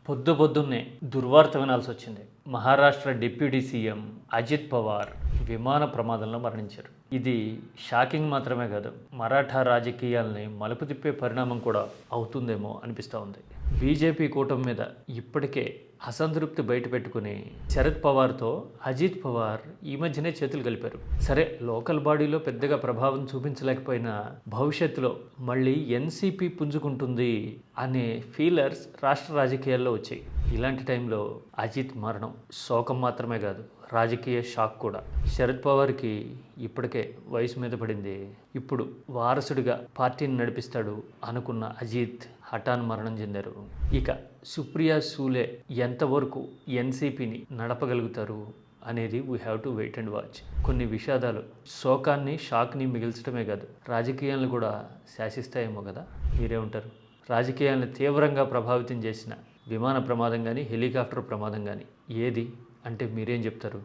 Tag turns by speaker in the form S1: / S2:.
S1: పొద్దున్నే దుర్వార్త వినాల్సి వచ్చింది. Maharashtra deputy CM Ajit Pawar విమాన ప్రమాదంలో మరణించారు. ఇది షాకింగ్ మాత్రమే కాదు, మరాఠా రాజకీయాల్ని మలుపు తిప్పే పరిణామం కూడా అవుతుందేమో అనిపిస్తూ ఉంది. బీజేపీ కూటమి మీద ఇప్పటికే అసంతృప్తి బయటపెట్టుకుని శరద్ పవార్తో అజిత్ పవార్ ఈ మధ్యనే చేతులు కలిపారు. సరే, లోకల్ బాడీలో పెద్దగా ప్రభావం చూపించలేకపోయినా భవిష్యత్తులో మళ్ళీ ఎన్సీపీ పుంజుకుంటుంది అనే ఫీలర్స్ రాష్ట్ర రాజకీయాల్లో వచ్చాయి. ఇలాంటి టైంలో అజిత్ మరణం శోకం మాత్రమే కాదు, రాజకీయ షాక్ కూడా. శరద్ పవార్కి ఇప్పటికే వయసు మీద పడింది. ఇప్పుడు వారసుడిగా పార్టీని నడిపిస్తాడు అనుకున్న అజిత్ హఠాన్ మరణం చెందారు. ఇక సుప్రియా సూలే ఎంతవరకు ఎన్సీపీని నడపగలుగుతారు అనేది we have to wait and watch. కొన్ని విషాదాలు శోకాన్ని, షాక్ని మిగిల్చడమే కాదు, రాజకీయాలను కూడా శాసిస్తాయేమో కదా. మీరే ఉంటారు? రాజకీయాలను తీవ్రంగా ప్రభావితం చేసిన విమాన ప్రమాదం కానీ, హెలికాప్టర్ ప్రమాదం కానీ ఏది అంటే మీరేం చెప్తారు?